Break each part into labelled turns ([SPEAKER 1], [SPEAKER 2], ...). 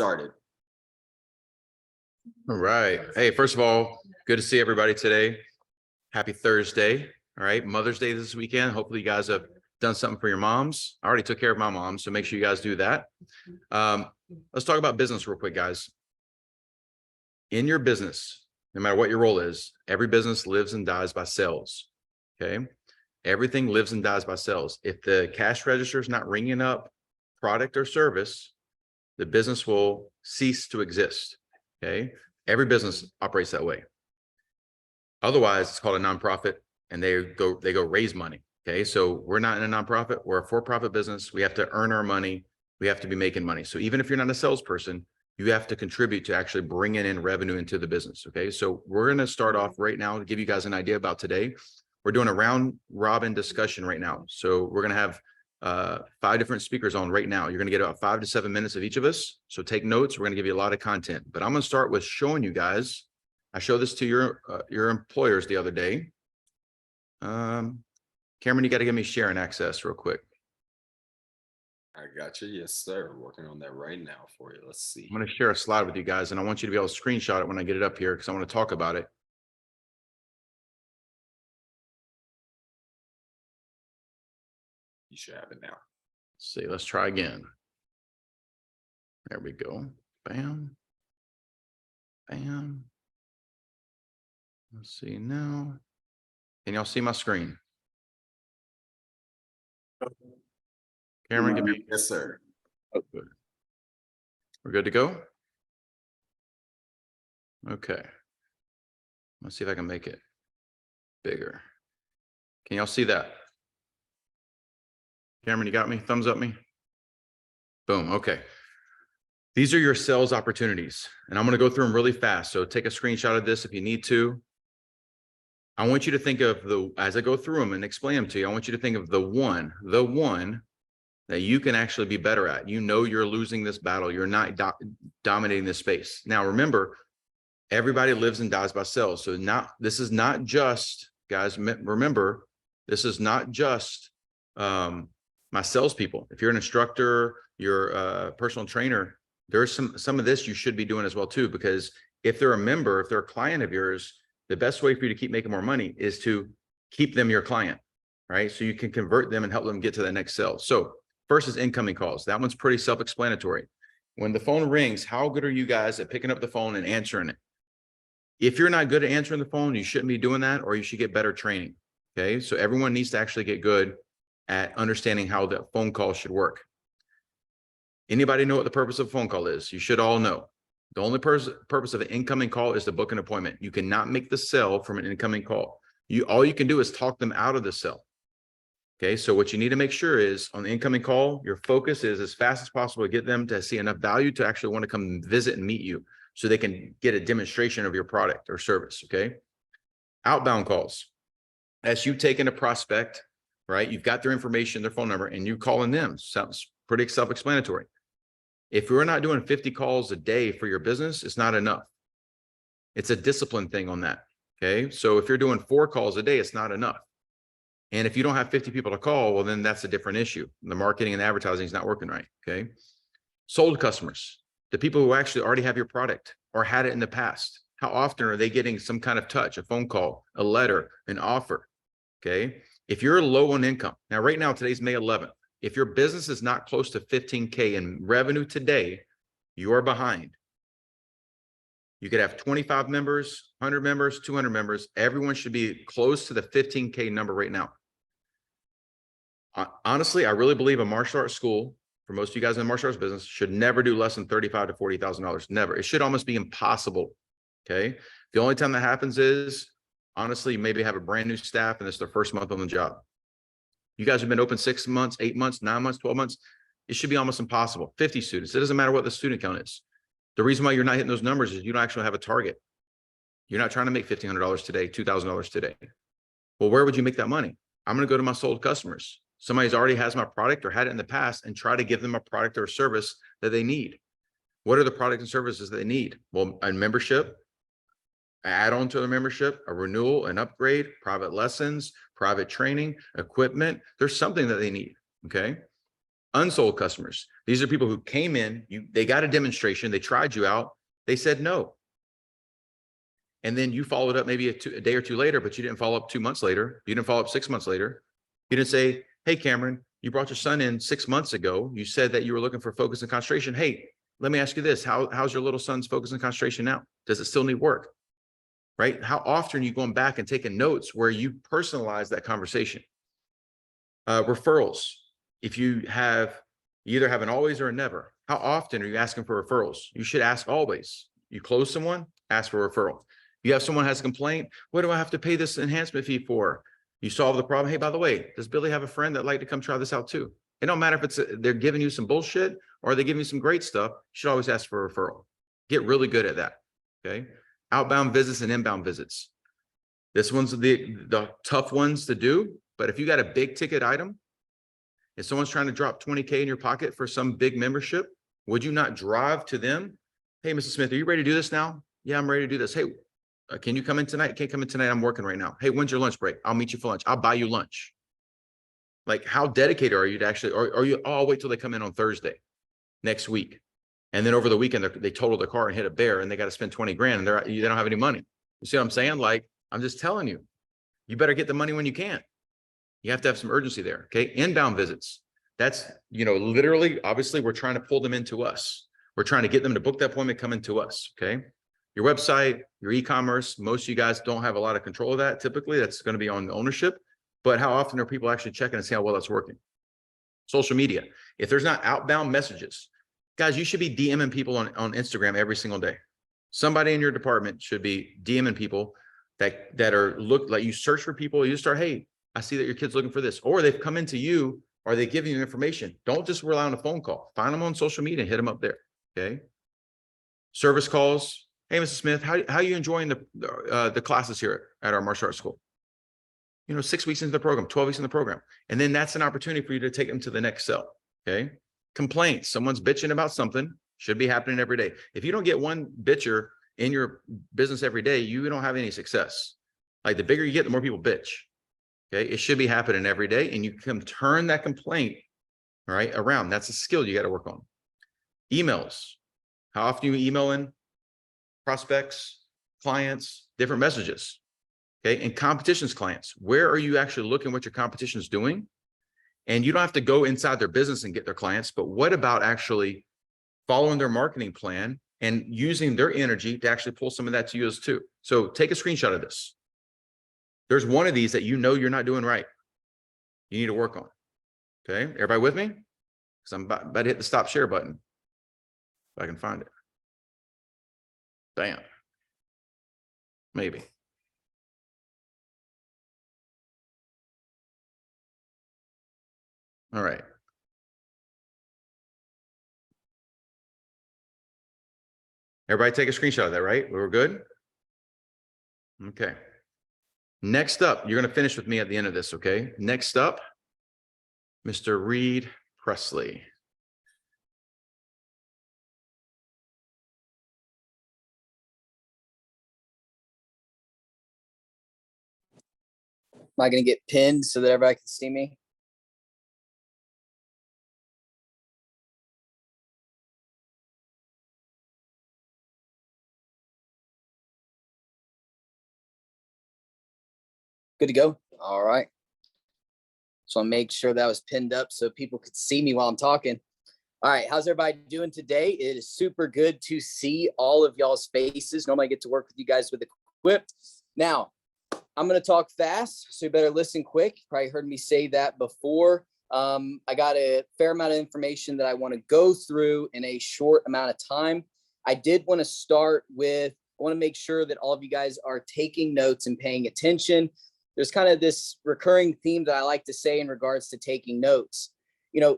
[SPEAKER 1] started.
[SPEAKER 2] All right. Hey, first of all, good to see everybody today. Happy Thursday. All right. Mother's Day this weekend. Hopefully you guys have done something for your moms. I already took care of my mom, so make sure you guys do that. Let's talk about business real quick, guys. In your business, no matter what your role is, every business lives and dies by sales. Okay. Everything lives and dies by sales. If the cash register is not ringing up product or service, the business will cease to exist. Okay. Every business operates that way. Otherwise, it's called a nonprofit, and they go raise money. Okay. So we're not in a nonprofit, we're a for-profit business. We have to earn our money. We have to be making money. So even if you're not a salesperson, you have to contribute to actually bringing in revenue into the business. Okay. So we're going to start off right now to give you guys an idea about today. We're doing a round robin discussion right now. So we're going to have 5 different speakers on right now. You're going to get about 5 to 7 minutes of each of us. So take notes. We're going to give you a lot of content, but I'm going to start with showing you guys. I showed this to your employers the other day. Cameron, you got to give me sharing access real quick.
[SPEAKER 1] I got you. Yes, sir. Working on that right now for you. Let's see.
[SPEAKER 2] I'm going to share a slide with you guys, and I want you to be able to screenshot it when I get it up here because I want to talk about it.
[SPEAKER 1] You should have it now.
[SPEAKER 2] Let's see, let's try again. There we go. Bam. Bam. Let's see now. Can y'all see my screen? Cameron, give me.
[SPEAKER 1] Yes, sir.
[SPEAKER 2] Oh, good. We're good to go? Okay. Let's see if I can make it bigger. Can y'all see that? Cameron, you got me? Thumbs up me? Boom. Okay. These are your sales opportunities, and I'm going to go through them really fast. So take a screenshot of this if you need to. I want you to think of as I go through them and explain them to you, I want you to think of the one that you can actually be better at. You know, you're losing this battle. You're not dominating this space. Now, remember, everybody lives and dies by sales. So this is not just, guys, remember, this is not just my salespeople. If you're an instructor, you're a personal trainer, there's some of this you should be doing as well too, because if they're a member, if they're a client of yours, the best way for you to keep making more money is to keep them your client, right? So you can convert them and help them get to the next sale. So first is incoming calls. That one's pretty self-explanatory. When the phone rings, how good are you guys at picking up the phone and answering it? If you're not good at answering the phone, you shouldn't be doing that, or you should get better training. Okay. So everyone needs to actually get good at understanding how that phone call should work. Anybody know what the purpose of a phone call is? You should all know. The only purpose of an incoming call is to book an appointment. You cannot make the sale from an incoming call. All you can do is talk them out of the sale. Okay, so what you need to make sure is on the incoming call, your focus is as fast as possible to get them to see enough value to actually want to come visit and meet you so they can get a demonstration of your product or service. Okay, outbound calls. As you take in a prospect, right? You've got their information, their phone number, and you calling them. Sounds pretty self-explanatory. If you're not doing 50 calls a day for your business, it's not enough. It's a discipline thing on that. Okay. So if you're doing 4 calls a day, it's not enough. And if you don't have 50 people to call, well, then that's a different issue. The marketing and advertising is not working right. Okay. Sold customers, the people who actually already have your product or had it in the past. How often are they getting some kind of touch, a phone call, a letter, an offer? Okay. If you're low on income, now right now, today's May 11th. If your business is not close to 15K in revenue today, you are behind. You could have 25 members, 100 members, 200 members. Everyone should be close to the 15K number right now. Honestly, I really believe a martial arts school, for most of you guys in the martial arts business, should never do less than $35,000 to $40,000. Never. It should almost be impossible. Okay. The only time that happens is, honestly, maybe have a brand new staff and it's their first month on the job. You guys have been open 6 months, 8 months, 9 months, 12 months. It should be almost impossible. 50 students. It doesn't matter what the student count is. The reason why you're not hitting those numbers is you don't actually have a target. You're not trying to make $1,500 today, $2,000 today. Well, where would you make that money? I'm going to go to my sold customers. Somebody's already has my product or had it in the past and try to give them a product or a service that they need. What are the products and services that they need? Well, a membership, add on to the membership, a renewal, an upgrade, private lessons, private training, equipment. There's something that they need. Okay. Unsold customers. These are people who came in, they got a demonstration, they tried you out, they said no. And then you followed up maybe a day or two later, but you didn't follow up 2 months later. You didn't follow up 6 months later. You didn't say, hey, Cameron, you brought your son in 6 months ago. You said that you were looking for focus and concentration. Hey, let me ask you this. How's your little son's focus and concentration now? Does it still need work? Right? How often are you going back and taking notes where you personalize that conversation? Referrals. If you either have an always or a never, how often are you asking for referrals? You should ask always. You close someone, ask for a referral. You have someone has a complaint. What do I have to pay this enhancement fee for? You solve the problem. Hey, by the way, does Billy have a friend that'd like to come try this out too? It don't matter if they're giving you some bullshit or they're giving you some great stuff. You should always ask for a referral. Get really good at that. Okay. Outbound visits and inbound visits. This one's the tough ones to do. But if you got a big ticket item, if someone's trying to drop 20K in your pocket for some big membership, would you not drive to them? Hey, Mrs. Smith, are you ready to do this now? Yeah, I'm ready to do this. Hey, can you come in tonight? Can't come in tonight. I'm working right now. Hey, when's your lunch break? I'll meet you for lunch. I'll buy you lunch. Like, how dedicated are you to actually, or are you, oh, I'll wait till they come in on Thursday next week. And then over the weekend, they total their car and hit a bear and they got to spend 20 grand and they don't have any money. You see what I'm saying? Like, I'm just telling you, you better get the money when you can. You have to have some urgency there. Okay. Inbound visits. That's, literally, obviously we're trying to pull them into us. We're trying to get them to book that appointment, come into us. Okay. Your website, your e-commerce, most of you guys don't have a lot of control of that. Typically that's going to be on ownership, but how often are people actually checking and see how well that's working? Social media. If there's not outbound messages, guys, you should be DMing people on Instagram every single day. Somebody in your department should be DMing people that are like, you search for people, you start, hey, I see that your kid's looking for this, or they've come into you, or they give you information. Don't just rely on a phone call. Find them on social media and hit them up there. Okay. Service calls. Hey, Mrs. Smith, how are you enjoying the classes here at our martial arts school? 6 weeks into the program, 12 weeks in the program. And then that's an opportunity for you to take them to the next cell. Okay. Complaints. Someone's bitching about something. Should be happening every day. If you don't get one bitcher in your business every day, you don't have any success. Like, the bigger you get, the more people bitch. Okay. It should be happening every day. And you can turn that complaint around. That's a skill you got to work on. Emails. How often you emailing prospects, clients, different messages? Okay. And competitions clients. Where are you actually looking what your competition is doing? And you don't have to go inside their business and get their clients, but what about actually following their marketing plan and using their energy to actually pull some of that to you as too? So take a screenshot of this. There's one of these that you're not doing right. You need to work on. Okay. Everybody with me? Because I'm about to hit the stop share button. If I can find it. Bam. Maybe. All right. Everybody take a screenshot of that, right? We were good? Okay. Next up, you're going to finish with me at the end of this, okay? Next up, Mr. Reed Presley.
[SPEAKER 3] Am I going to get pinned so that everybody can see me? Good to go. All right. So I'll make sure that was pinned up so people could see me while I'm talking. All right. How's everybody doing today? It is super good to see all of y'all's faces. Normally I get to work with you guys with Equip. Now, I'm going to talk fast, so you better listen quick. You probably heard me say that before. I got a fair amount of information that I want to go through in a short amount of time. I did want to start with, I want to make sure that all of you guys are taking notes and paying attention. There's kind of this recurring theme that I like to say in regards to taking notes.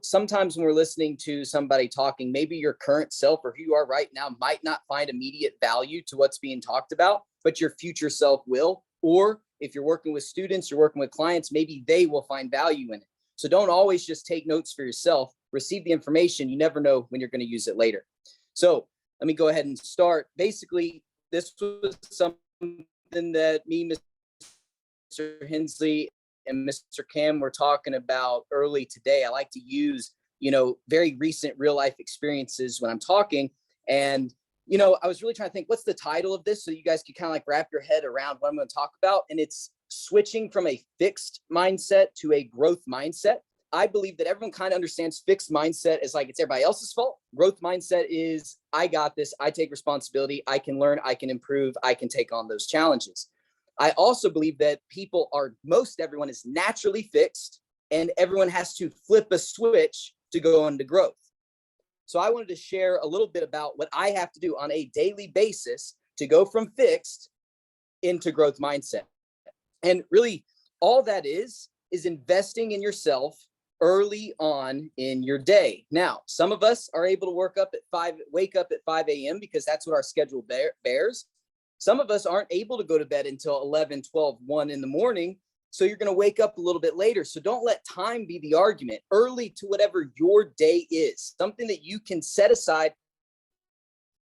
[SPEAKER 3] Sometimes when we're listening to somebody talking, maybe your current self or who you are right now might not find immediate value to what's being talked about, but your future self will. Or if you're working with students, you're working with clients, maybe they will find value in it. So don't always just take notes for yourself. Receive the information. You never know when you're going to use it later. So let me go ahead and start. Basically, this was something that me, Mr. Hensley, and Mr. Cam were talking about early today. I like to use, very recent real life experiences when I'm talking. And, I was really trying to think, what's the title of this? So you guys can kind of like wrap your head around what I'm going to talk about. And it's switching from a fixed mindset to a growth mindset. I believe that everyone kind of understands fixed mindset as like it's everybody else's fault. Growth mindset is I got this, I take responsibility, I can learn, I can improve, I can take on those challenges. I also believe that everyone is naturally fixed and everyone has to flip a switch to go into growth. So I wanted to share a little bit about what I have to do on a daily basis to go from fixed into growth mindset. And really all that is investing in yourself early on in your day. Now, some of us are able to wake up at 5 a.m. because that's what our schedule bears. Some of us aren't able to go to bed until 11, 12, 1 in the morning. So you're going to wake up a little bit later. So don't let time be the argument. Early to whatever your day is, something that you can set aside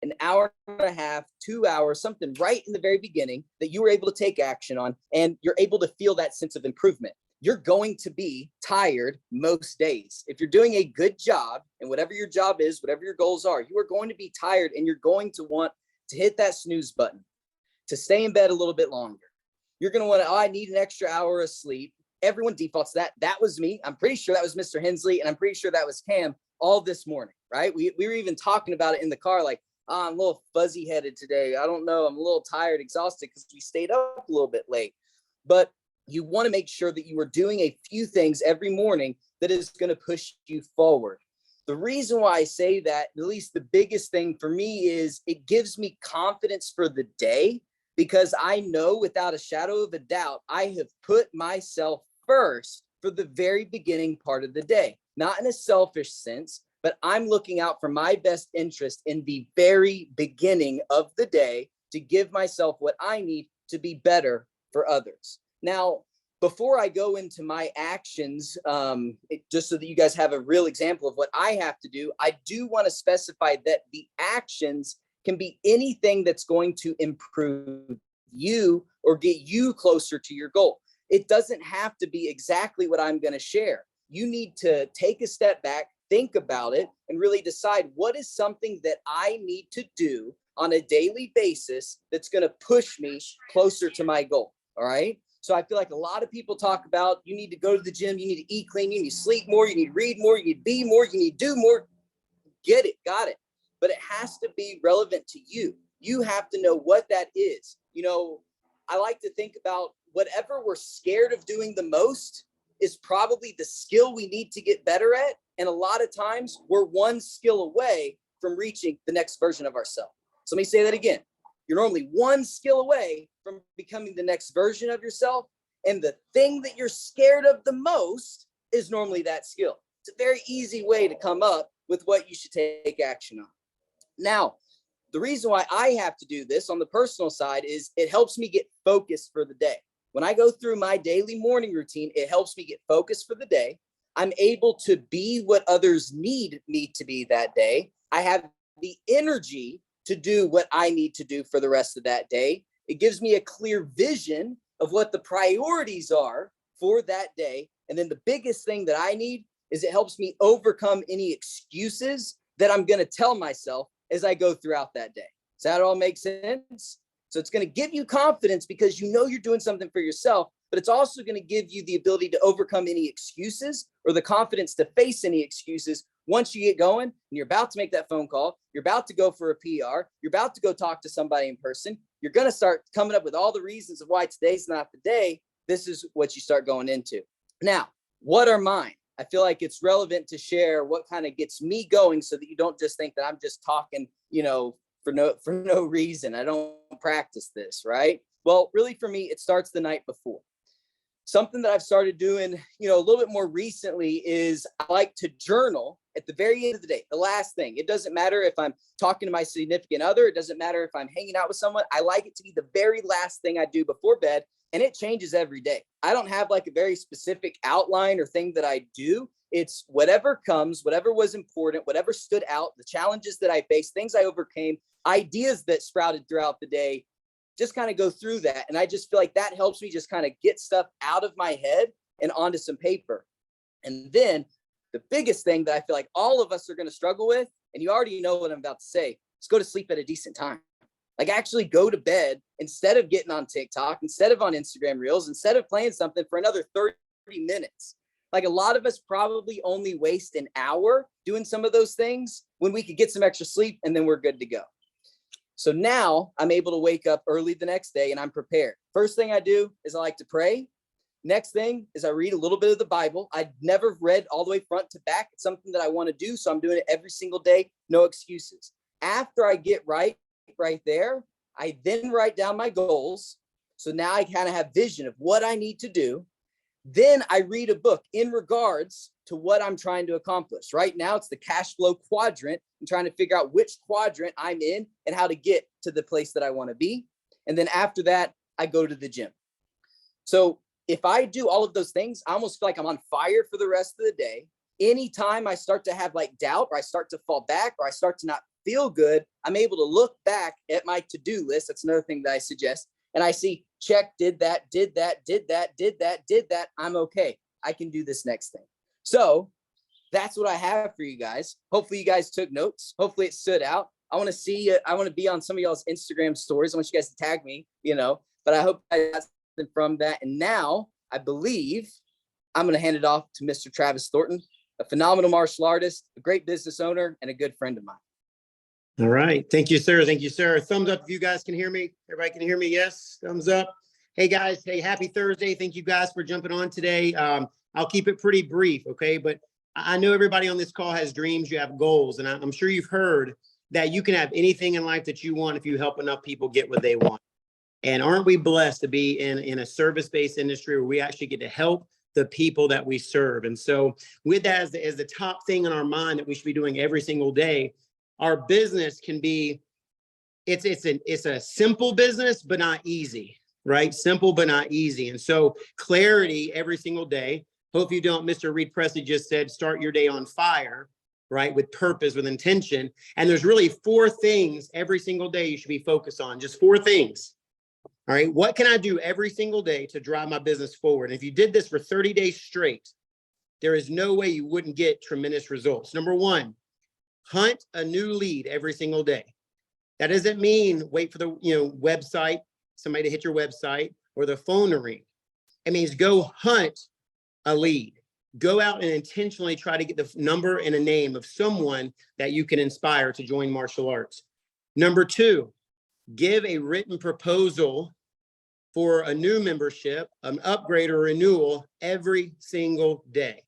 [SPEAKER 3] an hour and a half, 2 hours, something right in the very beginning that you were able to take action on, and you're able to feel that sense of improvement. You're going to be tired most days. If you're doing a good job, and whatever your job is, whatever your goals are, you are going to be tired and you're going to want to hit that snooze button, to stay in bed a little bit longer. You're going to want to, I need an extra hour of sleep. Everyone defaults to that. That was me. I'm pretty sure that was Mr. Hensley, and I'm pretty sure that was Cam all this morning, right? We were even talking about it in the car, like, I'm a little fuzzy headed today. I don't know. I'm a little tired, exhausted because we stayed up a little bit late. But you want to make sure that you are doing a few things every morning that is going to push you forward. The reason why I say that, at least the biggest thing for me, is it gives me confidence for the day, because I know without a shadow of a doubt, I have put myself first for the very beginning part of the day, not in a selfish sense, but I'm looking out for my best interest in the very beginning of the day to give myself what I need to be better for others. Now, before I go into my actions, just so that you guys have a real example of what I have to do, I do want to specify that the actions can be anything that's going to improve you or get you closer to your goal. It doesn't have to be exactly what I'm going to share. You need to take a step back, think about it, and really decide what is something that I need to do on a daily basis that's going to push me closer to my goal. All right. So I feel like a lot of people talk about you need to go to the gym, you need to eat clean, you need to sleep more, you need to read more, you need to be more, you need to do more. Get it, got it. But it has to be relevant to you. You have to know what that is. I like to think about whatever we're scared of doing the most is probably the skill we need to get better at. And a lot of times we're one skill away from reaching the next version of ourselves. So let me say that again. You're normally one skill away from becoming the next version of yourself. And the thing that you're scared of the most is normally that skill. It's a very easy way to come up with what you should take action on. Now, the reason why I have to do this on the personal side is it helps me get focused for the day. When I go through my daily morning routine, it helps me get focused for the day. I'm able to be what others need me to be that day. I have the energy to do what I need to do for the rest of that day. It gives me a clear vision of what the priorities are for that day. And then the biggest thing that I need is it helps me overcome any excuses that I'm going to tell myself as I go throughout that day. Does that all make sense? So it's going to give you confidence because you know you're doing something for yourself, but it's also going to give you the ability to overcome any excuses or the confidence to face any excuses once you get going and you're about to make that phone call, you're about to go for a PR, you're about to go talk to somebody in person. You're going to start coming up with all the reasons of why today's not the day. This is what you start going into. Now, what are mine? I feel like it's relevant to share what kind of gets me going so that you don't just think that I'm just talking, for no reason. I don't practice this, right? Well, really for me, it starts the night before. Something that I've started doing, a little bit more recently is I like to journal at the very end of the day, the last thing. It doesn't matter if I'm talking to my significant other. It doesn't matter if I'm hanging out with someone. I like it to be the very last thing I do before bed. And it changes every day. I don't have like a very specific outline or thing that I do. It's whatever comes, whatever was important, whatever stood out, the challenges that I faced, things I overcame, ideas that sprouted throughout the day, just kind of go through that. And I just feel like that helps me just kind of get stuff out of my head and onto some paper. And then The biggest thing that I feel like all of us are going to struggle with, and you already know what I'm about to say, is go to sleep at a decent time. Like actually go to bed instead of getting on TikTok, instead of on Instagram Reels, instead of playing something for another 30 minutes. Like a lot of us probably only waste an hour doing some of those things when we could get some extra sleep and then we're good to go. So now I'm able to wake up early the next day and I'm prepared. First thing I do is I like to pray. Next thing is I read a little bit of the Bible. I've never read all the way front to back. It's something that I want to do. So I'm doing it every single day. No excuses. After I get right there, I then write down my goals. So now I kind of have vision of what I need to do. Then I read a book in regards to what I'm trying to accomplish. Right now, it's the cash flow quadrant. I'm trying to figure out which quadrant I'm in and how to get to the place that I want to be. And then after that, I go to the gym. So if I do all of those things, I almost feel like I'm on fire for the rest of the day. Anytime I start to have like doubt or I start to fall back or I start to not feel good, I'm able to look back at my to-do list. That's another thing that I suggest. And I see, check, did that. I'm okay. I can do this next thing. So that's what I have for you guys. Hopefully you guys took notes. Hopefully it stood out. I want to see it. I want to be on some of y'all's Instagram stories. I want you guys to tag me, but I hope I got something from that. And now I believe I'm going to hand it off to Mr. Travis Thornton, a phenomenal martial artist, a great business owner, and a good friend of mine.
[SPEAKER 4] All right. Thank you, sir. Thank you, sir. Thumbs up if you guys can hear me. Everybody can hear me? Yes. Thumbs up. Hey, guys. Hey, happy Thursday. Thank you guys for jumping on today. I'll keep it pretty brief, okay? But I know everybody on this call has dreams. You have goals. And I'm sure you've heard that you can have anything in life that you want if you help enough people get what they want. And aren't we blessed to be in a service-based industry where we actually get to help the people that we serve? And so with that as the top thing in our mind that we should be doing every single day, our business can be, it's a simple business, but not easy, right? Simple, but not easy. And so clarity every single day. Hope you don't, Mr. Reed Presley just said, start your day on fire, right? With purpose, with intention. And there's really 4 things every single day you should be focused on, just 4 things. All right. What can I do every single day to drive my business forward? And if you did this for 30 days straight, there is no way you wouldn't get tremendous results. Number 1, hunt a new lead every single day. That doesn't mean wait for the website, somebody to hit your website or the phone to ring. It means go hunt a lead. Go out and intentionally try to get the number and a name of someone that you can inspire to join martial arts. Number 2, give a written proposal for a new membership, an upgrade or renewal every single day.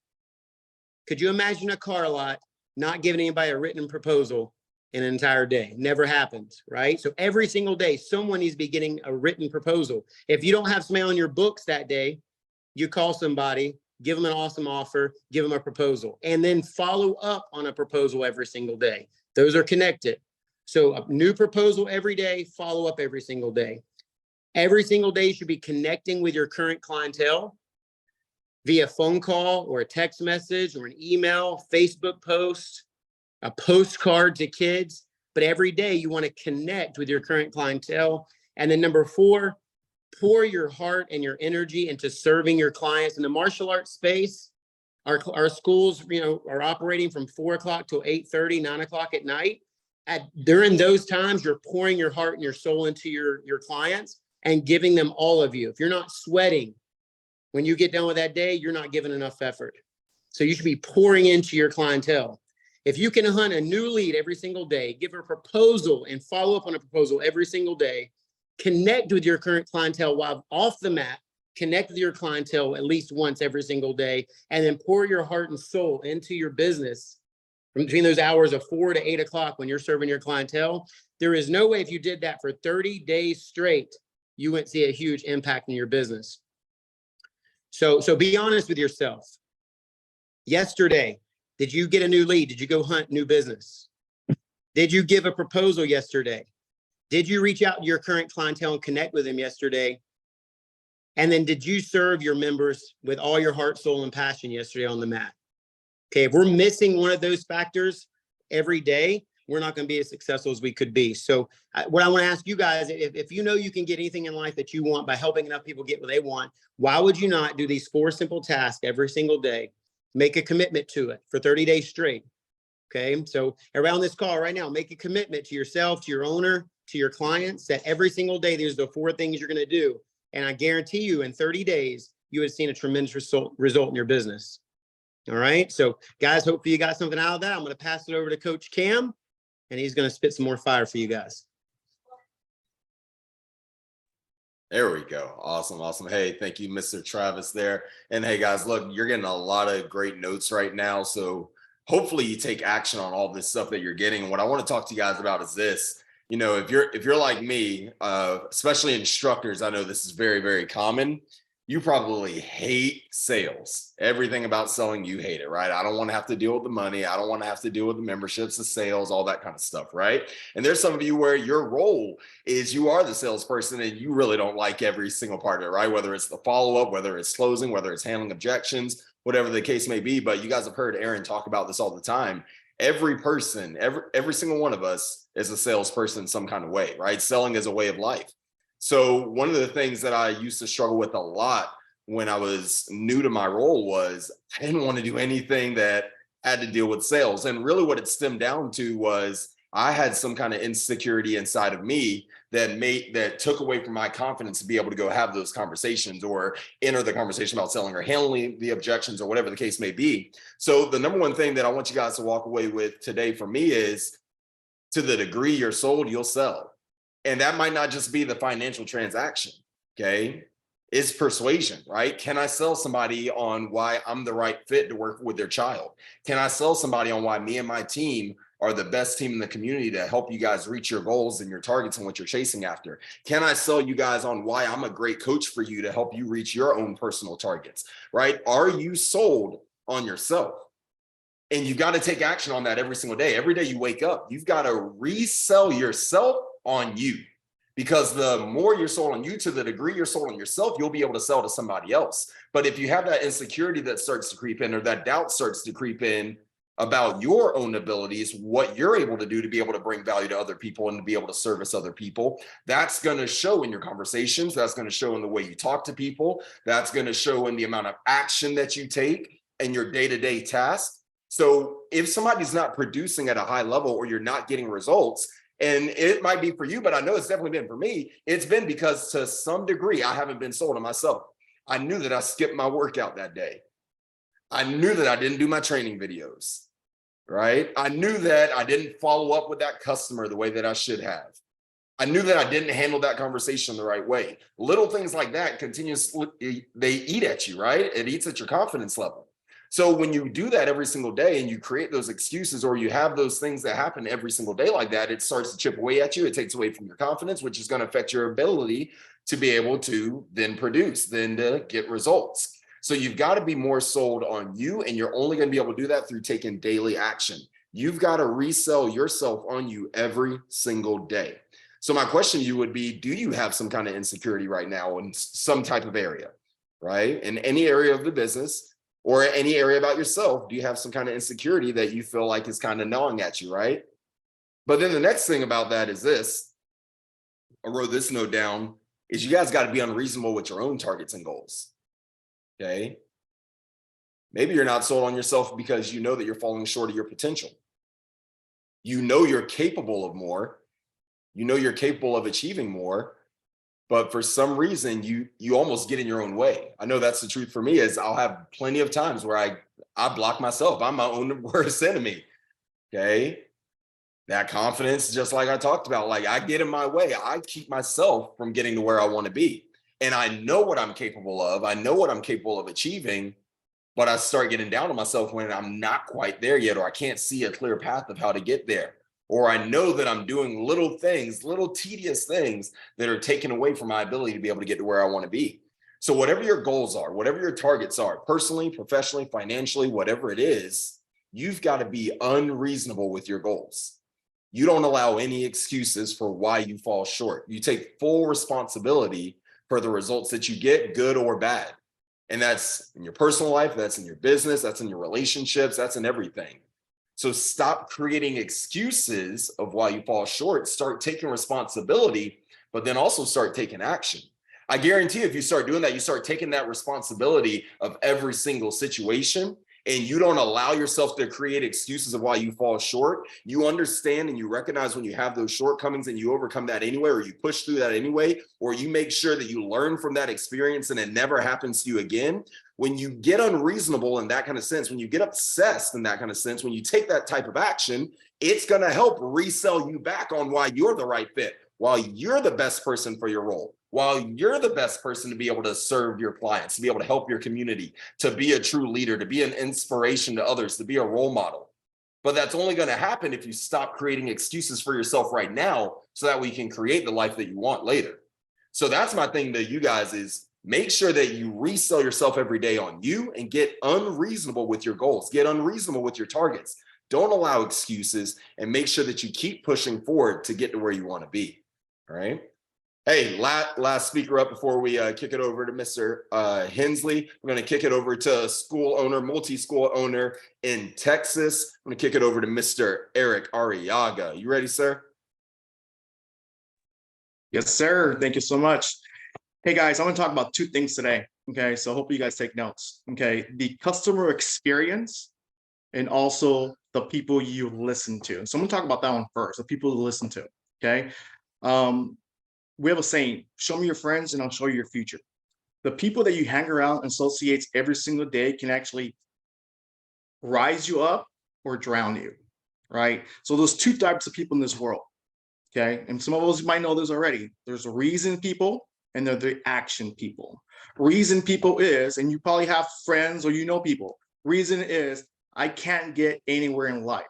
[SPEAKER 4] Could you imagine a car lot not giving anybody a written proposal an entire day? Never happens, right? So every single day, someone needs to be getting a written proposal. If you don't have somebody on your books that day, you call somebody, give them an awesome offer, give them a proposal, and then follow up on a proposal every single day. Those are connected. So a new proposal every day, follow up every single day. Every single day you should be connecting with your current clientele via phone call or a text message or an email, Facebook post, a postcard to kids. But every day you want to connect with your current clientele. And then number 4, pour your heart and your energy into serving your clients. In the martial arts space, our schools, are operating from 4 o'clock till 8:30, 9 o'clock at night. During those times, you're pouring your heart and your soul into your clients and giving them all of you. If you're not sweating when you get done with that day, you're not giving enough effort. So you should be pouring into your clientele. If you can hunt a new lead every single day, give a proposal and follow up on a proposal every single day, connect with your current clientele while off the mat, connect with your clientele at least once every single day, and then pour your heart and soul into your business from between those hours of 4 to 8 o'clock when you're serving your clientele. There is no way if you did that for 30 days straight, you wouldn't see a huge impact in your business. So be honest with yourself. Yesterday, did you get a new lead? Did you go hunt new business? Did you give a proposal yesterday? Did you reach out to your current clientele and connect with them yesterday? And then did you serve your members with all your heart, soul, and passion yesterday on the mat? Okay, if we're missing one of those factors every day, we're not going to be as successful as we could be. So what I want to ask you guys, if you know you can get anything in life that you want by helping enough people get what they want, why would you not do these 4 simple tasks every single day? Make a commitment to it for 30 days straight. Okay. So around this call right now, make a commitment to yourself, to your owner, to your clients, that every single day, there's the 4 things you're going to do. And I guarantee you in 30 days, you have seen a tremendous result in your business. All right. So guys, hopefully you got something out of that. I'm going to pass it over to Coach Cam, and he's going to spit some more fire for you guys.
[SPEAKER 1] There we go. Awesome. Awesome. Hey, thank you, Mr. Travis there. And hey, guys, look, you're getting a lot of great notes right now. So hopefully you take action on all this stuff that you're getting. And what I want to talk to you guys about is this. You know, if you're like me, especially instructors, I know this is very, very common. You probably hate sales. Everything about selling, you hate it, right? I don't want to have to deal with the money. I don't want to have to deal with the memberships, the sales, all that kind of stuff, right? And there's some of you where your role is you are the salesperson and you really don't like every single part of it, right? Whether it's the follow-up, whether it's closing, whether it's handling objections, whatever the case may be. But you guys have heard Aaron talk about this all the time. Every person, every single one of us is a salesperson in some kind of way, right? Selling is a way of life. So one of the things that I used to struggle with a lot when I was new to my role was I didn't want to do anything that had to deal with sales. And really what it stemmed down to was I had some kind of insecurity inside of me that took away from my confidence to be able to go have those conversations or enter the conversation about selling or handling the objections or whatever the case may be. So the number one thing that I want you guys to walk away with today for me is, to the degree you're sold, you'll sell. And that might not just be the financial transaction, okay? It's persuasion, right? Can I sell somebody on why I'm the right fit to work with their child? Can I sell somebody on why me and my team are the best team in the community to help you guys reach your goals and your targets and what you're chasing after? Can I sell you guys on why I'm a great coach for you to help you reach your own personal targets, right? Are you sold on yourself? And you've got to take action on that every single day. Every day you wake up, you've got to resell yourself on you, because the more you're sold on you, to the degree you're sold on yourself, you'll be able to sell to somebody else. But if you have that insecurity that starts to creep in, or that doubt starts to creep in about your own abilities, what you're able to do to be able to bring value to other people and to be able to service other people, that's going to show in your conversations. That's going to show in the way you talk to people. That's going to show in the amount of action that you take in your day-to-day tasks. So if somebody's not producing at a high level, or you're not getting results, and it might be for you, but I know it's definitely been for me, it's been because to some degree, I haven't been sold on myself. I knew that I skipped my workout that day. I knew that I didn't do my training videos, right? I knew that I didn't follow up with that customer the way that I should have. I knew that I didn't handle that conversation the right way. Little things like that continuously, they eat at you, right? It eats at your confidence level. So when you do that every single day and you create those excuses, or you have those things that happen every single day like that, it starts to chip away at you. It takes away from your confidence, which is going to affect your ability to be able to then produce, then to get results. So you've got to be more sold on you, and you're only going to be able to do that through taking daily action. You've got to resell yourself on you every single day. So my question to you would be, do you have some kind of insecurity right now in some type of area, right? In any area of the business, or any area about yourself, do you have some kind of insecurity that you feel like is kind of gnawing at you, right? But then the next thing about that is this, I wrote this note down, is you guys got to be unreasonable with your own targets and goals, okay? Maybe you're not sold on yourself because you know that you're falling short of your potential. You know you're capable of more. You know you're capable of achieving more. But for some reason, you almost get in your own way. I know that's the truth for me, is I'll have plenty of times where I block myself. I'm my own worst enemy, okay? That confidence, just like I talked about, like I get in my way. I keep myself from getting to where I want to be. And I know what I'm capable of. I know what I'm capable of achieving, but I start getting down on myself when I'm not quite there yet, or I can't see a clear path of how to get there. Or I know that I'm doing little things, little tedious things that are taken away from my ability to be able to get to where I want to be. So whatever your goals are, whatever your targets are, personally, professionally, financially, whatever it is, you've got to be unreasonable with your goals. You don't allow any excuses for why you fall short. You take full responsibility for the results that you get, good or bad. And that's in your personal life, that's in your business, that's in your relationships, that's in everything. So stop creating excuses of why you fall short. Start taking responsibility, but then also start taking action. I guarantee if you start doing that, you start taking that responsibility of every single situation, and you don't allow yourself to create excuses of why you fall short, you understand and you recognize when you have those shortcomings and you overcome that anyway, or you push through that anyway, or you make sure that you learn from that experience and it never happens to you again. When you get unreasonable in that kind of sense, when you get obsessed in that kind of sense, when you take that type of action, it's going to help resell you back on why you're the right fit, while you're the best person for your role, while you're the best person to be able to serve your clients, to be able to help your community, to be a true leader, to be an inspiration to others, to be a role model. But that's only going to happen if you stop creating excuses for yourself right now so that we can create the life that you want later. So that's my thing to you guys is make sure that you resell yourself every day on you and get unreasonable with your goals, get unreasonable with your targets. Don't allow excuses and make sure that you keep pushing forward to get to where you want to be. All right. Hey, last speaker up before we kick it over to Mr. Hensley. We're going to kick it over to a school owner, multi-school owner in Texas. I'm going to kick it over to Mr. Eric Arriaga. You ready, sir?
[SPEAKER 5] Yes, sir. Thank you so much. Hey, guys, I'm going to talk about two things today. Okay, so hopefully you guys take notes. Okay, the customer experience and also the people you listen to. So I'm going to talk about that one first, the people to listen to. Okay. We have a saying, show me your friends and I'll show you your future. The people that you hang around and associate every single day can actually rise you up or drown you, right? So there's two types of people in this world, okay? And some of us might know this already. There's reason people and they're the action people. Reason people is, and you probably have friends or you know people, reason is, I can't get anywhere in life.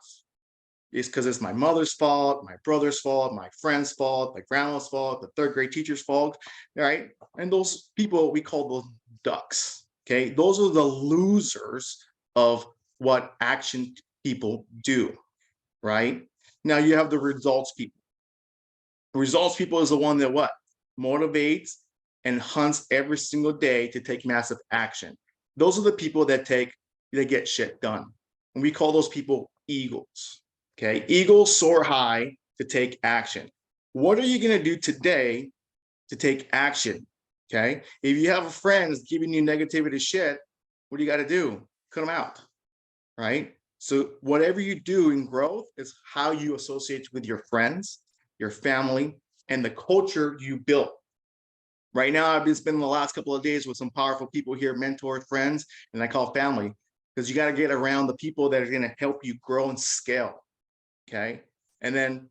[SPEAKER 5] It's because it's my mother's fault, my brother's fault, my friend's fault, my grandma's fault, the third grade teacher's fault, right? And those people, we call those ducks, okay? Those are the losers of what action people do, right? Now you have the results people. The results people is the one that what? Motivates and hunts every single day to take massive action. Those are the people that get shit done. And we call those people eagles. Okay, eagles soar high to take action. What are you going to do today to take action? Okay, if you have a friend that's giving you negativity shit, what do you got to do? Cut them out, right? So whatever you do in growth is how you associate with your friends, your family, and the culture you built. Right now, I've been spending the last couple of days with some powerful people here, mentors, friends, and I call family, because you got to get around the people that are going to help you grow and scale. Okay. And then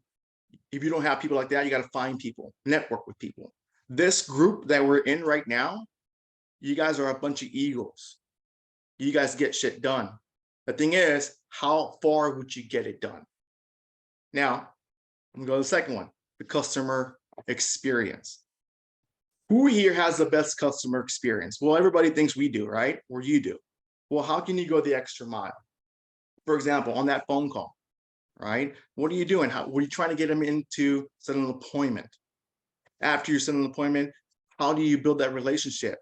[SPEAKER 5] if you don't have people like that, you got to find people, network with people. This group that we're in right now, you guys are a bunch of eagles. You guys get shit done. The thing is, how far would you get it done? Now, I'm going to go to the second one, the customer experience. Who here has the best customer experience? Well, everybody thinks we do, right? Or you do. Well, how can you go the extra mile? For example, on that phone call. Right? What are you doing? What are you trying to get them into set an appointment? After you set an appointment, how do you build that relationship?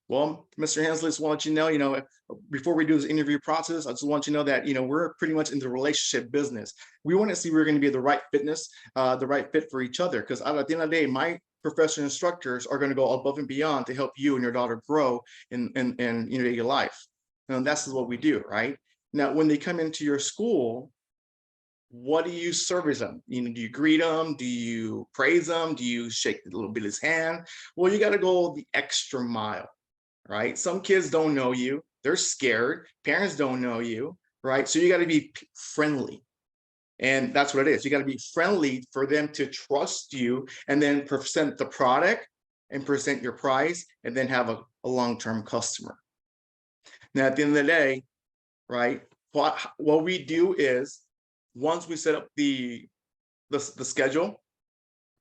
[SPEAKER 5] Well, Mr. Hensley, I just want you to know, before we do this interview process, I just want you to know that, we're pretty much in the relationship business. We want to see we're going to be the right fitness, the right fit for each other. Because at the end of the day, my professional instructors are going to go above and beyond to help you and your daughter grow in your life. And that's what we do, right? Now, when they come into your school, what do you service them? Do you greet them? Do you praise them? Do you shake a little bit of his hand? Well, you got to go the extra mile, right? Some kids don't know you. They're scared. Parents don't know you, right? So you got to be friendly. And that's what it is. You got to be friendly for them to trust you and then present the product and present your price and then have a long-term customer. Now, at the end of the day, right, what we do is, once we set up the schedule,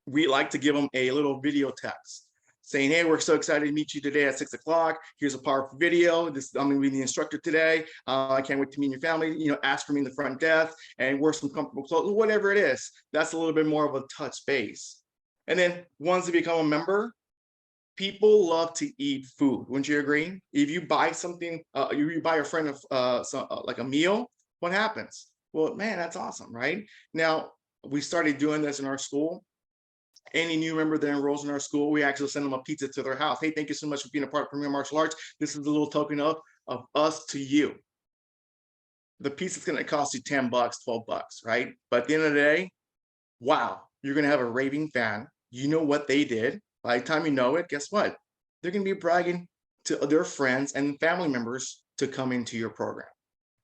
[SPEAKER 5] we like to give them a little video text saying, hey, we're so excited to meet you today at 6 o'clock. Here's a powerful video. I'm going to be the instructor today. I can't wait to meet your family. Ask for me in the front desk and wear some comfortable clothes, whatever it is. That's a little bit more of a touch base. And then once they become a member, people love to eat food. Wouldn't you agree? If you buy something, you buy a friend like a meal, what happens? Well, man, that's awesome, right? Now, we started doing this in our school. Any new member that enrolls in our school, we actually send them a pizza to their house. Hey, thank you so much for being a part of Premier Martial Arts. This is a little token of us to you. the piece is going to cost you 10 bucks, 12 bucks, right? But at the end of the day, wow, you're going to have a raving fan. You know what they did. By the time you know it, guess what? They're going to be bragging to their friends and family members to come into your program.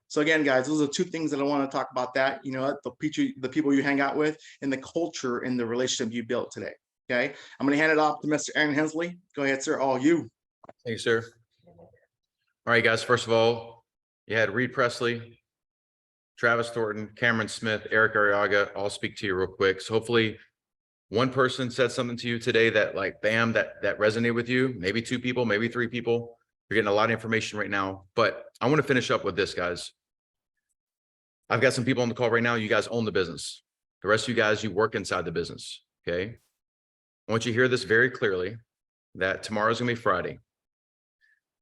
[SPEAKER 5] So again, guys, those are two things that I want to talk about, that, you know, the people you hang out with and the culture and the relationship you built today. Okay. I'm going to hand it off to Mr. Aaron Hensley. Go ahead, sir. All you.
[SPEAKER 2] Thank you, sir. All right, guys. First of all, you had Reed Presley, Travis Thornton, Cameron Smith, Eric Arriaga, all speak to you real quick. So hopefully one person said something to you today that, like, bam, that resonated with you. Maybe two people, maybe three people. You're getting a lot of information right now, but I want to finish up with this, guys. I've got some people on the call right now. You guys own the business. The rest of you guys, you work inside the business. Okay. I want you to hear this very clearly, that tomorrow's gonna be Friday.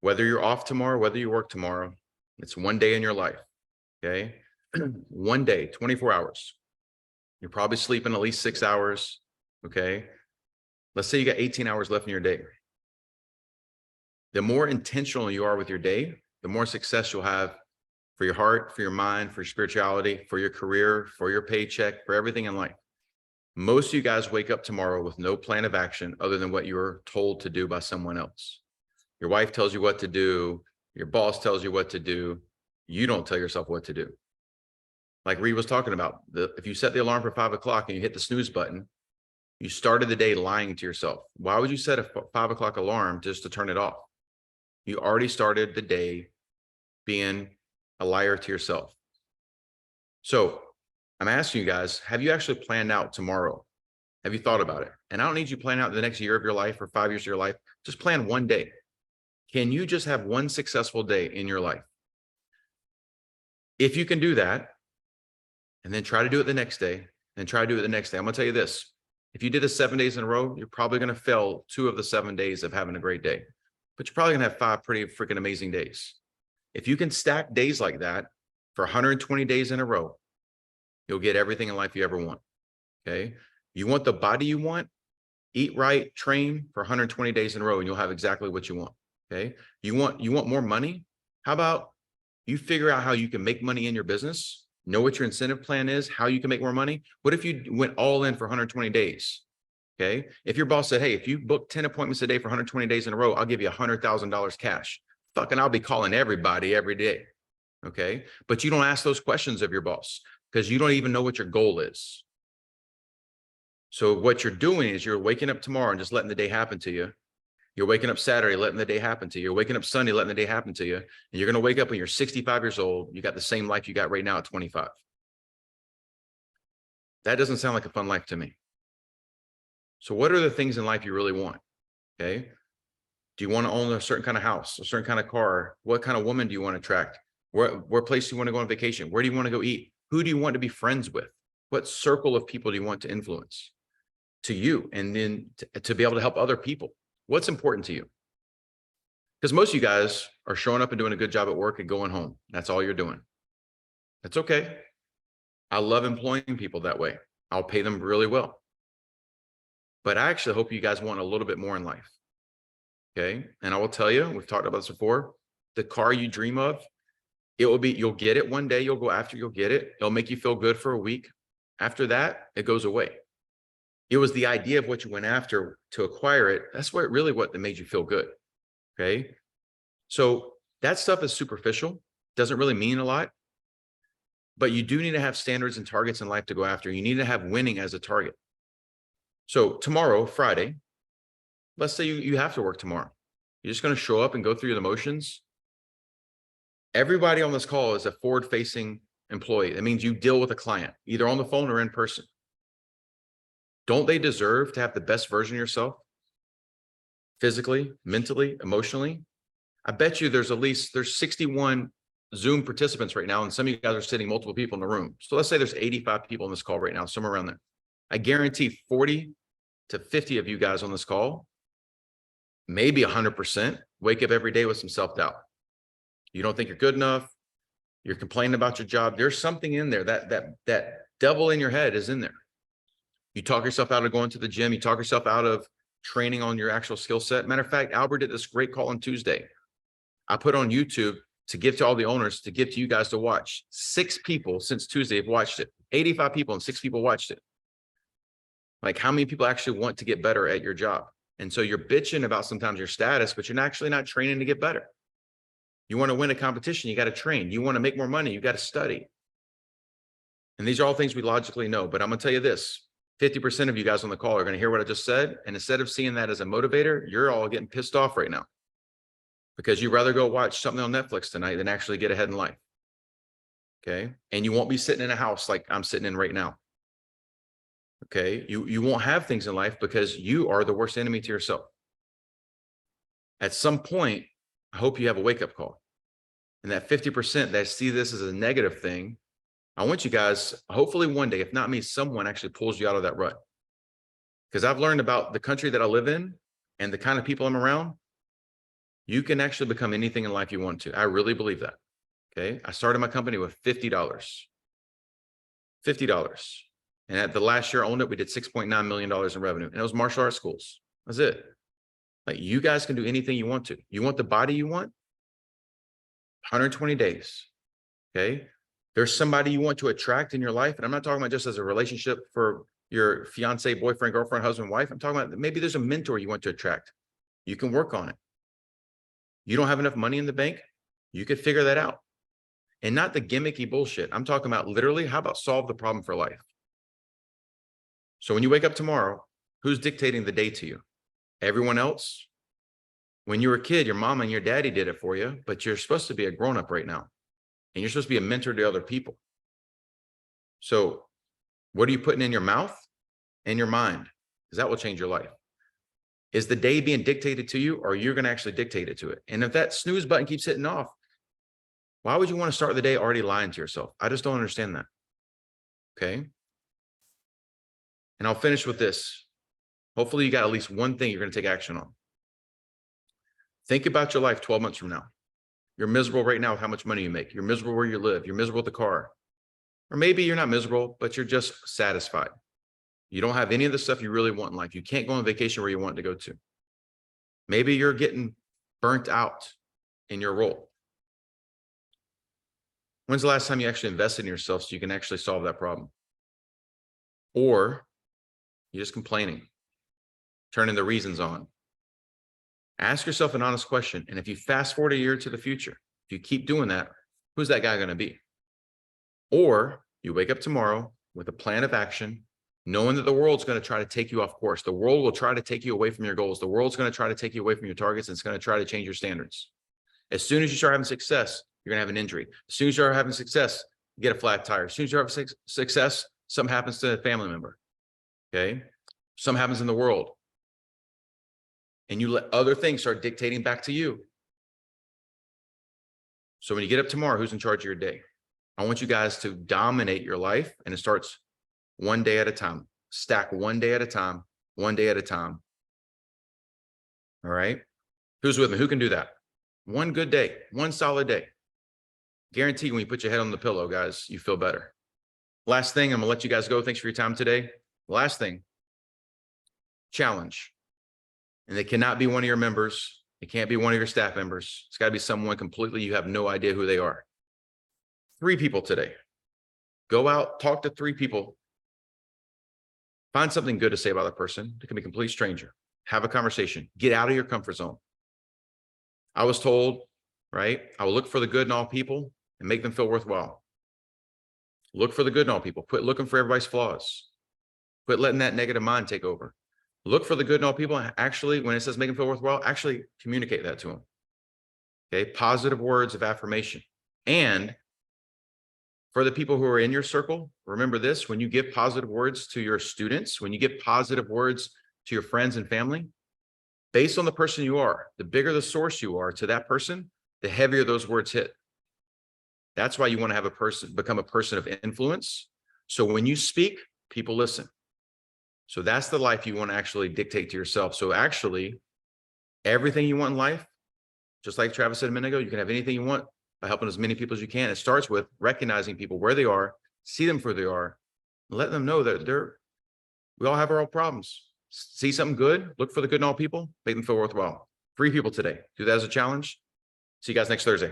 [SPEAKER 2] Whether you're off tomorrow, whether you work tomorrow, it's one day in your life. Okay. One day, 24 hours. You're probably sleeping at least 6 hours. Okay. Let's say you got 18 hours left in your day. The more intentional you are with your day, the more success you'll have for your heart, for your mind, for your spirituality, for your career, for your paycheck, for everything in life. Most of you guys wake up tomorrow with no plan of action other than what you were told to do by someone else. Your wife tells you what to do. Your boss tells you what to do. You don't tell yourself what to do. Like Reed was talking about, if you set the alarm for 5 o'clock and you hit the snooze button, you started the day lying to yourself. Why would you set a 5 o'clock alarm just to turn it off? You already started the day being a liar to yourself. So I'm asking you guys, have you actually planned out tomorrow? Have you thought about it? And I don't need you to plan out the next year of your life or 5 years of your life. Just plan one day. Can you just have one successful day in your life? If you can do that, and then try to do it the next day, and try to do it the next day. I'm gonna tell you this. If you did it 7 days in a row, you're probably gonna fail 2 of the 7 days of having a great day. But you're probably gonna have 5 pretty freaking amazing days. If you can stack days like that for 120 days in a row, you'll get everything in life you ever want. Okay. You want the body you want, eat right, train for 120 days in a row, and you'll have exactly what you want. Okay. You want more money? How about you figure out how you can make money in your business, know what your incentive plan is, how you can make more money? What if you went all in for 120 days? Okay. If your boss said, hey, if you book 10 appointments a day for 120 days in a row, I'll give you $100,000 cash. Fucking, I'll be calling everybody every day. Okay. But you don't ask those questions of your boss because you don't even know what your goal is. So what you're doing is you're waking up tomorrow and just letting the day happen to you. You're waking up Saturday, letting the day happen to you. You're waking up Sunday, letting the day happen to you. And you're going to wake up when you're 65 years old. You got the same life you got right now at 25. That doesn't sound like a fun life to me. So what are the things in life you really want? Okay. Do you want to own a certain kind of house, a certain kind of car? What kind of woman do you want to attract? Where place do you want to go on vacation? Where do you want to go eat? Who do you want to be friends with? What circle of people do you want to influence to you? And then to be able to help other people. What's important to you? Because most of you guys are showing up and doing a good job at work and going home. That's all you're doing. That's okay. I love employing people that way. I'll pay them really well. But I actually hope you guys want a little bit more in life. Okay. And I will tell you, we've talked about this before, the car you dream of, it will be, you'll get it one day, you'll go after, you'll get it. It'll make you feel good for a week. After that, it goes away. It was the idea of what you went after to acquire it. That's what made you feel good. Okay. So that stuff is superficial, doesn't really mean a lot, but you do need to have standards and targets in life to go after. You need to have winning as a target. So tomorrow, Friday, let's say you have to work tomorrow. You're just going to show up and go through the motions. Everybody on this call is a forward-facing employee. That means you deal with a client, either on the phone or in person. Don't they deserve to have the best version of yourself? Physically, mentally, emotionally? I bet you there's 61 Zoom participants right now, and some of you guys are sitting multiple people in the room. So let's say there's 85 people on this call right now, somewhere around there. I guarantee 40 to 50 of you guys on this call, maybe 100%, wake up every day with some self-doubt. You don't think you're good enough. You're complaining about your job. There's something in there. That devil in your head is in there. You talk yourself out of going to the gym. You talk yourself out of training on your actual skill set. Matter of fact, Albert did this great call on Tuesday. I put on YouTube to give to all the owners, to give to you guys to watch. 6 people since Tuesday have watched it. 85 people and 6 people watched it. Like, how many people actually want to get better at your job? And so you're bitching about sometimes your status, but you're actually not training to get better. You want to win a competition, you got to train. You want to make more money, you got to study. And these are all things we logically know, but I'm going to tell you this, 50% of you guys on the call are going to hear what I just said. And instead of seeing that as a motivator, you're all getting pissed off right now because you'd rather go watch something on Netflix tonight than actually get ahead in life. Okay. And you won't be sitting in a house like I'm sitting in right now. Okay. You won't have things in life because you are the worst enemy to yourself. At some point, I hope you have a wake-up call. And that 50% that see this as a negative thing, I want you guys, hopefully one day, if not me, someone actually pulls you out of that rut. Because I've learned about the country that I live in and the kind of people I'm around. You can actually become anything in life you want to. I really believe that. Okay. I started my company with $50. $50. And at the last year I owned it, we did $6.9 million in revenue. And it was martial arts schools. That's it. Like, you guys can do anything you want to. You want the body you want? 120 days. Okay. There's somebody you want to attract in your life. And I'm not talking about just as a relationship for your fiance, boyfriend, girlfriend, husband, wife. I'm talking about maybe there's a mentor you want to attract. You can work on it. You don't have enough money in the bank. You could figure that out. And not the gimmicky bullshit. I'm talking about literally, how about solve the problem for life? So when you wake up tomorrow, who's dictating the day to you? Everyone else? When you were a kid, your mom and your daddy did it for you, but you're supposed to be a grown-up right now. And you're supposed to be a mentor to other people. So what are you putting in your mouth and your mind? Because that will change your life. Is the day being dictated to you, or you're going to actually dictate it to it? And if that snooze button keeps hitting off, why would you want to start the day already lying to yourself? I just don't understand that. Okay. And I'll finish with this. Hopefully you got at least one thing you're going to take action on. Think about your life 12 months from now. You're miserable right now with how much money you make. You're miserable where you live. You're miserable with the car. Or maybe you're not miserable, but you're just satisfied. You don't have any of the stuff you really want in life. You can't go on vacation where you want to go to. Maybe you're getting burnt out in your role. When's the last time you actually invested in yourself so you can actually solve that problem? Or you're just complaining, turning the reasons on. Ask yourself an honest question. And if you fast forward a year to the future, if you keep doing that, who's that guy going to be? Or you wake up tomorrow with a plan of action, knowing that the world's going to try to take you off course. The world will try to take you away from your goals. The world's going to try to take you away from your targets, and it's going to try to change your standards. As soon as you start having success, you're going to have an injury. As soon as you start having success, you get a flat tire. As soon as you have success, something happens to a family member. Okay. Something happens in the world. And you let other things start dictating back to you. So when you get up tomorrow, who's in charge of your day? I want you guys to dominate your life, and it starts one day at a time. Stack one day at a time, one day at a time. All right. Who's with me? Who can do that? One good day, one solid day. Guarantee when you put your head on the pillow, guys, you feel better. Last thing, I'm gonna let you guys go. Thanks for your time today. Last thing, challenge. And they cannot be one of your members. It can't be one of your staff members. It's got to be someone completely you have no idea who they are. 3 people today. Go out, talk to 3 people. Find something good to say about that person. It can be a complete stranger. Have a conversation. Get out of your comfort zone. I was told, right? I will look for the good in all people and make them feel worthwhile. Look for the good in all people. Quit looking for everybody's flaws. Quit letting that negative mind take over. Look for the good in all people. Actually, when it says make them feel worthwhile, actually communicate that to them. Okay. Positive words of affirmation. And for the people who are in your circle, remember this: when you give positive words to your students, when you give positive words to your friends and family, based on the person you are, the bigger the source you are to that person, the heavier those words hit. That's why you want to have a person become a person of influence. So when you speak, people listen. So that's the life you want to actually dictate to yourself. So actually, everything you want in life, just like Travis said a minute ago, you can have anything you want by helping as many people as you can. It starts with recognizing people where they are, see them for who they are, and let them know that we all have our own problems. See something good, look for the good in all people, make them feel worthwhile. 3 people today. Do that as a challenge. See you guys next Thursday.